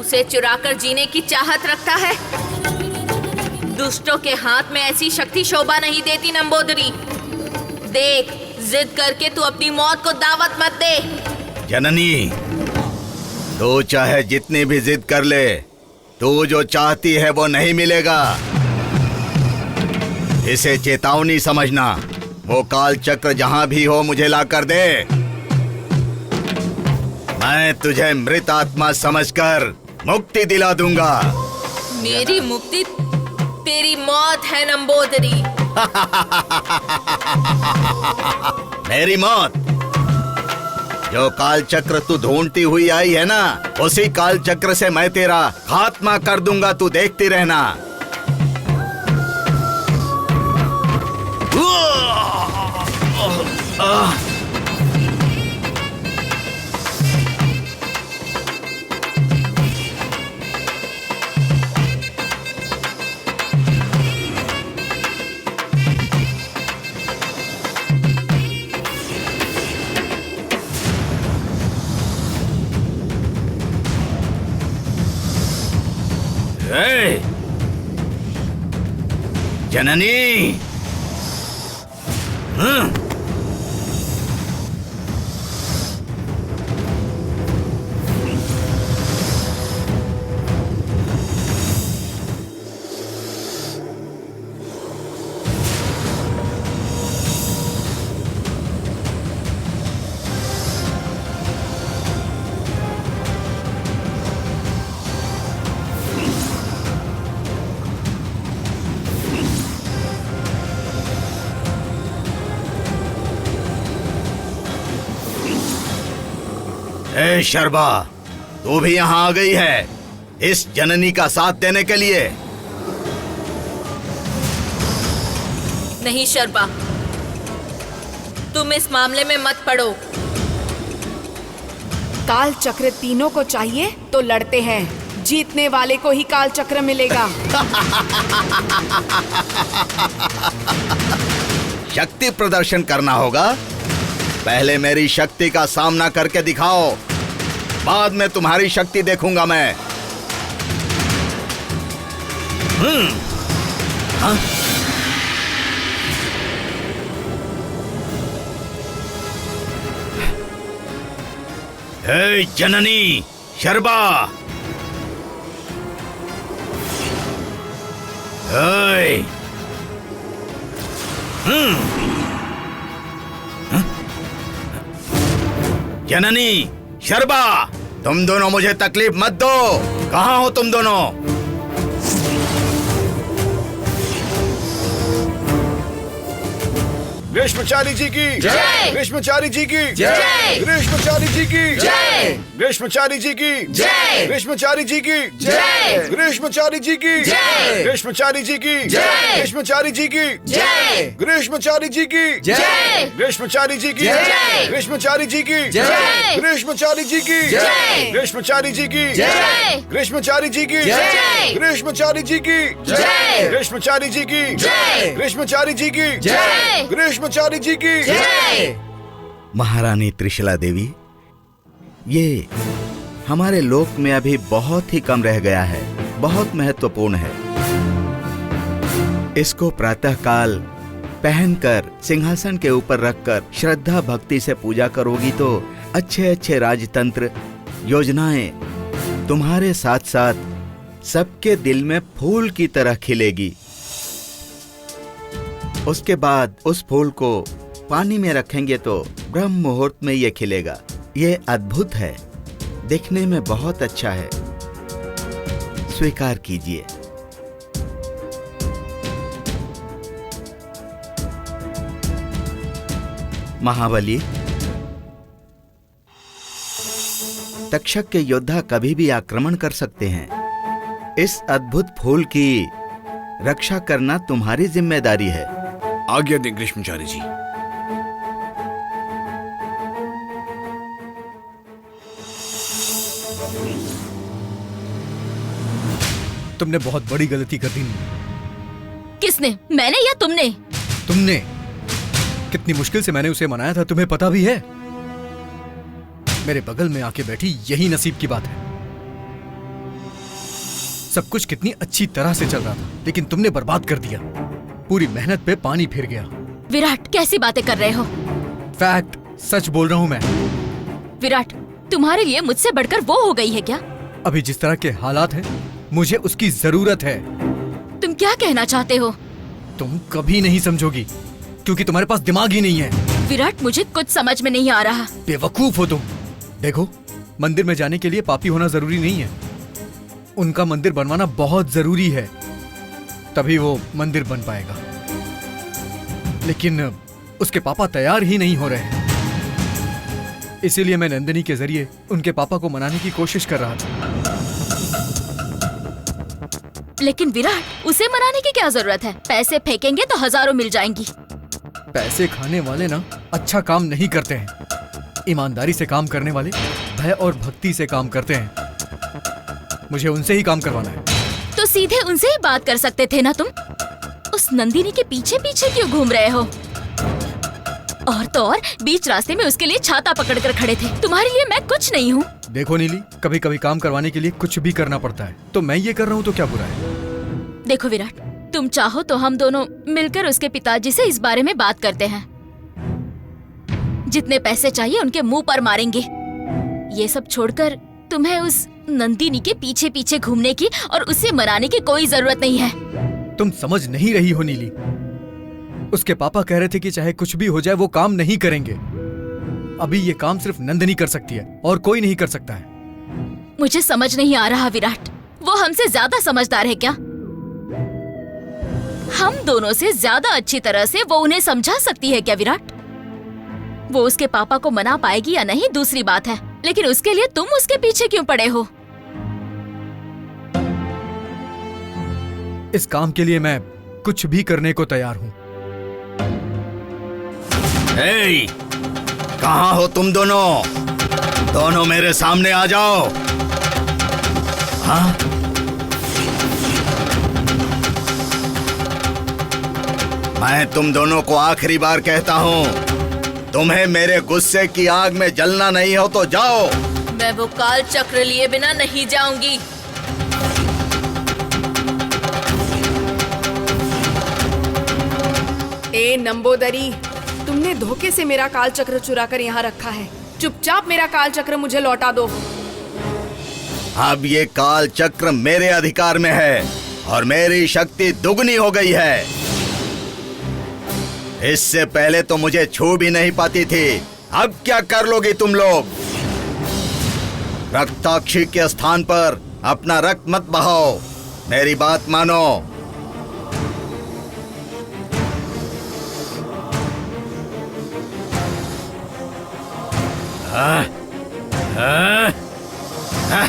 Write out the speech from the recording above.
उसे चुराकर जीने की चाहत रखता है। दुष्टों के हाथ में ऐसी शक्ति शोभा नहीं देती नंबोदरी। देख, जिद करके तू अपनी मौत को दावत मत दे। जननी, तू चाहे जितनी भी जिद कर ले, तू जो चाहती है वो नहीं मिलेगा। इसे चेतावनी समझना। वो काल चक्र जहां भी हो मुझे ला कर दे। मैं तुझे मृत आत्मा समझकर मुक्ति दिला दूंगा। मेरी मुक्ति तेरी मौत है नंबोदरी। मेरी मौत? जो काल चक्र तू ढूंढती हुई आई है ना, उसी काल चक्र से मैं तेरा खात्मा कर दूंगा। तू देखती रहना। जननी, ए शर्बा, तू भी यहाँ आ गई है इस जननी का साथ देने के लिए? नहीं शर्बा, तुम इस मामले में मत पड़ो। काल चक्र तीनों को चाहिए तो लड़ते हैं। जीतने वाले को ही काल चक्र मिलेगा। शक्ति प्रदर्शन करना होगा। पहले मेरी शक्ति का सामना करके दिखाओ, बाद में तुम्हारी शक्ति देखूंगा मैं। हाँ? हे जननी शर्बा, जननी शर्बा, तुम दोनों मुझे तकलीफ मत दो। कहाँ हो तुम दोनों? ग्रीष्मचारी जी की जय। ग्रीष्मचारी जी की जय। ग्रीष्मचारी जी की जय। ग्रीष्मचारी जी की जय। ग्रीष्मचारी जी की जय। ग्रीष्मचारी जी की जय। ग्रीष्मचारी जी की जय। ग्रीष्मचारी जी की जय। ग्रीष्मचारी जी की जय। ग्रीष्मचारी जी की जय। ग्रीष्मचारी जी की जय। ग्रीष्मचारी जी की जय। ग्रीष्मचारी जी की जय। ग्रीष्मचारी जी की जय। ग्रीष्मचारी जी की जय। ग्रीष्मचारी जी की जय। ग्रीष्मचारी जी की जय। ग्रीष्मचारी जी की जय। महारानी त्रिशला देवी, ये हमारे लोक में अभी बहुत ही कम रह गया है, बहुत महत्वपूर्ण है। इसको प्रातःकाल पहनकर सिंहासन के ऊपर रखकर श्रद्धा भक्ति से पूजा करोगी तो अच्छे अच्छे राजतंत्र योजनाएं तुम्हारे साथ साथ सबके दिल में फूल की तरह खिलेगी। उसके बाद उस फूल को पानी में रखेंगे तो ब्रह्म मुहूर्त में ये खिलेगा। ये अद्भुत है, देखने में बहुत अच्छा है, स्वीकार कीजिए। महाबली, तक्षक के योद्धा कभी भी आक्रमण कर सकते हैं। इस अद्भुत फूल की रक्षा करना तुम्हारी जिम्मेदारी है। आज्ञा दें ग्रीष्मचारी जी। तुमने बहुत बड़ी गलती कर दी। किसने, मैंने या तुमने? तुमने। कितनी मुश्किल से मैंने उसे मनाया था, तुम्हें पता भी है। मेरे बगल में आके बैठी, यही नसीब की बात है। सब कुछ कितनी अच्छी तरह से चल रहा था, लेकिन तुमने बर्बाद कर दिया। पूरी मेहनत पे पानी फिर गया। विराट, कैसी बातें कर रहे हो? फैक्ट, सच बोल रहा हूँ मैं। विराट, तुम्हारे लिए मुझसे बढ़कर वो हो गई है क्या? अभी जिस तरह के हालात हैं, मुझे उसकी जरूरत है। तुम क्या कहना चाहते हो? तुम कभी नहीं समझोगी, क्योंकि तुम्हारे पास दिमाग ही नहीं है। विराट, मुझे कुछ समझ में नहीं आ रहा। बेवकूफ हो तुम। देखो, मंदिर में जाने के लिए पापी होना जरूरी नहीं है। उनका मंदिर बनवाना बहुत जरूरी है, तभी वो मंदिर बन पाएगा। लेकिन उसके पापा तैयार ही नहीं हो रहे हैं। इसीलिए मैं नंदिनी के जरिए उनके पापा को मनाने की कोशिश कर रहा था। लेकिन विराट, उसे मनाने की क्या जरूरत है? पैसे फेंकेंगे तो हजारों मिल जाएंगी। पैसे खाने वाले ना अच्छा काम नहीं करते हैं। ईमानदारी से काम करने वाले भय और भक्ति से काम करते हैं। मुझे उनसे ही काम करवाना है। तो सीधे उनसे ही बात कर सकते थे ना तुम? उस नंदिनी के पीछे पीछे क्यों घूम रहे हो? और तो और बीच रास्ते में उसके लिए छाता पकड़कर खड़े थे। तुम्हारे लिए मैं कुछ नहीं हूँ। देखो नीली, कभी कभी काम करवाने के लिए कुछ भी करना पड़ता है, तो मैं ये कर रहा हूँ तो क्या बुरा है? देखो विराट, तुम चाहो तो हम दोनों मिलकर उसके पिताजी से इस बारे में बात करते हैं। जितने पैसे चाहिए उनके मुंह पर मारेंगे। ये सब छोड़कर तुम्हें उस नंदिनी के पीछे पीछे घूमने की और उसे मनाने की कोई जरूरत नहीं है। तुम समझ नहीं रही हो नीली। उसके पापा कह रहे थे कि चाहे कुछ भी हो जाए वो काम नहीं करेंगे। अभी ये काम सिर्फ नंदिनी कर सकती है और कोई नहीं कर सकता है। मुझे समझ नहीं आ रहा विराट, वो हमसे ज्यादा समझदार है क्या? हम दोनों से ज्यादा अच्छी तरह से वो उन्हें समझा सकती है क्या विराट? वो उसके पापा को मना पाएगी या नहीं दूसरी बात है, लेकिन उसके लिए तुम उसके पीछे क्यों पड़े हो? इस काम के लिए मैं कुछ भी करने को तैयार हूँ। हे, कहाँ हो तुम दोनों? दोनों मेरे सामने आ जाओ। हाँ? मैं तुम दोनों को आखिरी बार कहता हूँ, तुम्हें मेरे गुस्से की आग में जलना नहीं हो तो जाओ। मैं वो काल चक्र लिए बिना नहीं जाऊंगी। ए नंबोदरी, तुमने धोखे से मेरा काल चक्र चुरा कर यहाँ रखा है। चुपचाप मेरा काल चक्र मुझे लौटा दो। अब ये काल चक्र मेरे अधिकार में है और मेरी शक्ति दुगनी हो गई है। इससे पहले तो मुझे छू भी नहीं पाती थी, अब क्या कर लोगी तुम लोग? रक्ताक्षी के स्थान पर अपना रक्त मत बहाओ, मेरी बात मानो। हाँ? हाँ? हाँ?